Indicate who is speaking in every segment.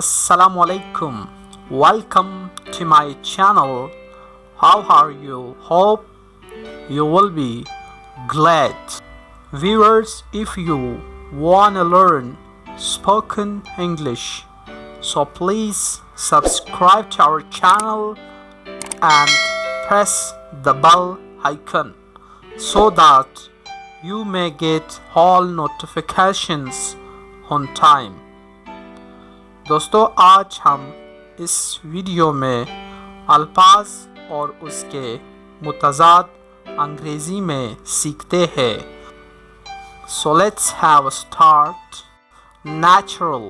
Speaker 1: Assalamu alaikum. Welcome to my channel. How are you? Hope you will be glad. Viewers, if you want to learn spoken English, so please subscribe to our channel and press the bell icon so that you may get all notifications on time. दोस्तों, आज हम इस video में अल्फाज और उसके मुतज़ाद अंग्रेज़ी में सीखते हैं. So let's have a start. Natural,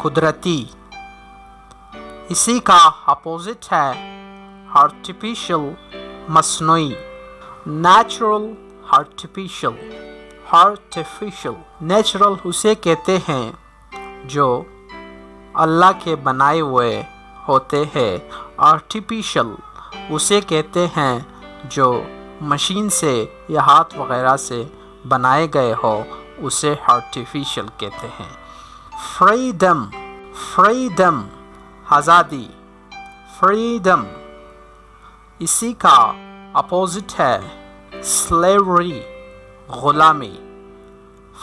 Speaker 1: कुदरती. इसी का अपोजिट है artificial, मसनूई. Natural, artificial. Natural उसे कहते हैं जो अल्लाह के बनाए हुए होते हैं. आर्टिफिशियल उसे कहते हैं जो मशीन से या हाथ वगैरह से बनाए गए हो, उसे आर्टिफिशियल कहते हैं. फ्रीडम आज़ादी. फ्रीडम इसी का अपोजिट है स्लेवरी, गुलामी.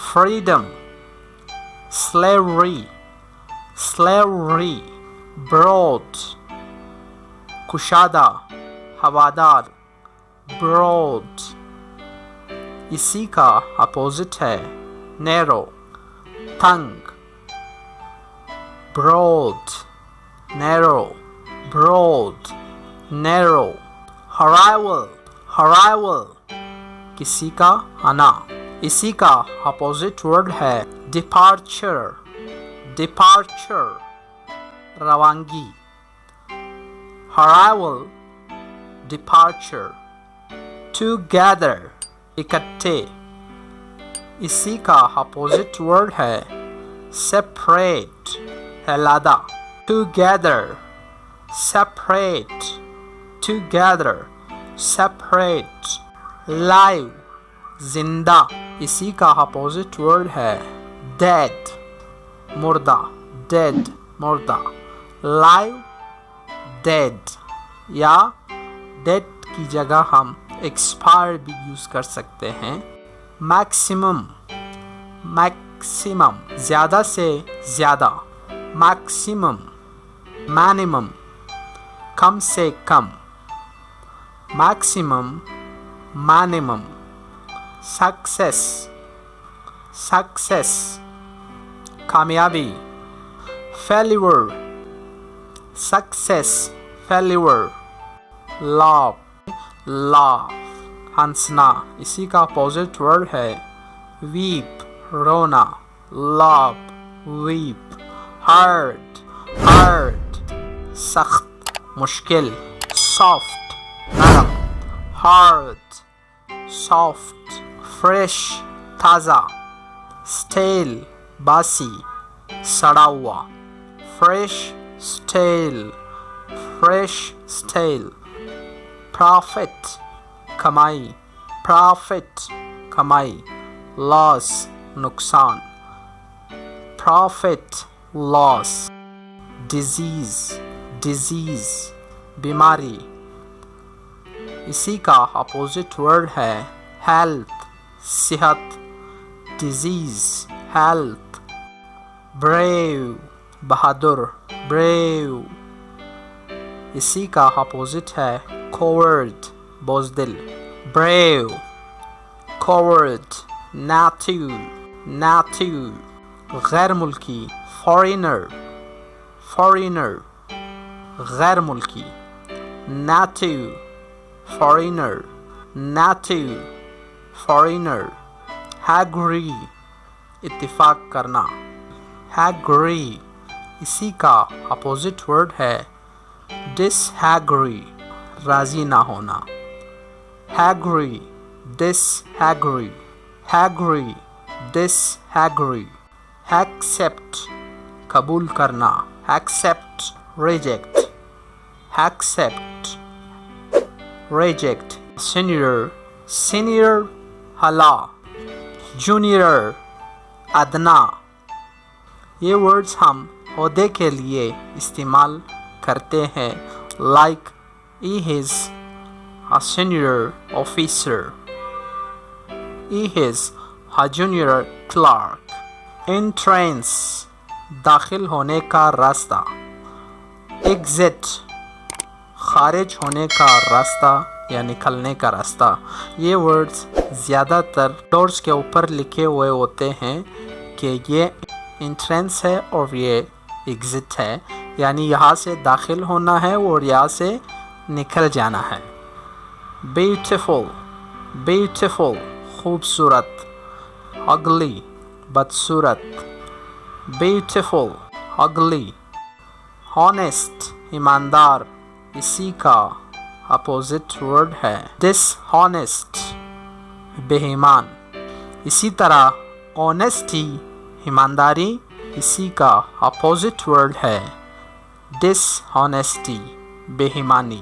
Speaker 1: Freedom, slavery. Broad, कुशादा, हवादार. broad इसी का अपोजिट है narrow, तंग. broad, narrow. arrival किसी का आना. इसी का अपोजिट वर्ड है departure, रवानगी. arrival, departure. together, इकट्ठे. इसी का अपोजिट वर्ड है separate, अलग. together, separate. live, जिंदा. इसी का अपोजिट वर्ड है dead, मुर्दा. live, dead. या dead की जगह हम expired भी यूज़ कर सकते हैं. maximum, ज़्यादा से ज़्यादा. minimum, कम से कम. minimum. success, कामयाबी. failure, laugh, हंसना. इसी का अपोजिट वर्ड है weep, रोना. weep. hard, सख्त, मुश्किल. soft, नरम. hard, soft. fresh, ताज़ा. stale, बासी, सड़ा हुआ. fresh, stale. profit, कमाई. loss, नुकसान. loss. disease, बीमारी. इसी का अपोजिट वर्ड है health, सेहत. disease, health. brave, बहादुर. इसी का अपोजिट है coward, बुज़दिल. brave, coward. native, गैर मुल्की. foreigner, गैर मुल्की. native, foreigner. agree, इत्तिफाक करना. agree इसी का अपोजिट वर्ड है disagree, राजी ना होना. disagree. accept, कबूल करना. reject. senior, हला. junior, अदना. ये वर्ड्स हम ओहदे के लिए इस्तेमाल करते हैं like he is a senior officer, he is a junior clerk. entrance दाखिल होने का रास्ता, exit खारिज होने का रास्ता या निकलने का रास्ता। ये वर्ड्स ज़्यादातर डोर्स के ऊपर लिखे हुए होते हैं कि ये एंट्रेंस है और ये एग्ज़िट है, यानी यहाँ से दाखिल होना है और यहाँ से निकल जाना है। ब्यूटीफुल ब्यूटीफुल खूबसूरत, अगली बदसूरत, ब्यूटीफुल अगली, हॉनेस्ट ईमानदार, इसी का अपोजिट वर्ड है डिसहॉनेस्ट बेईमान। इसी तरह ऑनेस्टी ईमानदारी, इसी का अपोजिट वर्ड है डिसहॉनेस्टी बेईमानी।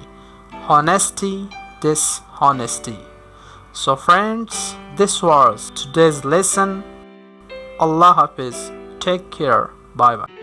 Speaker 1: honesty, dishonesty. So friends, this was today's lesson. Allah Hafiz. Take care. Bye bye.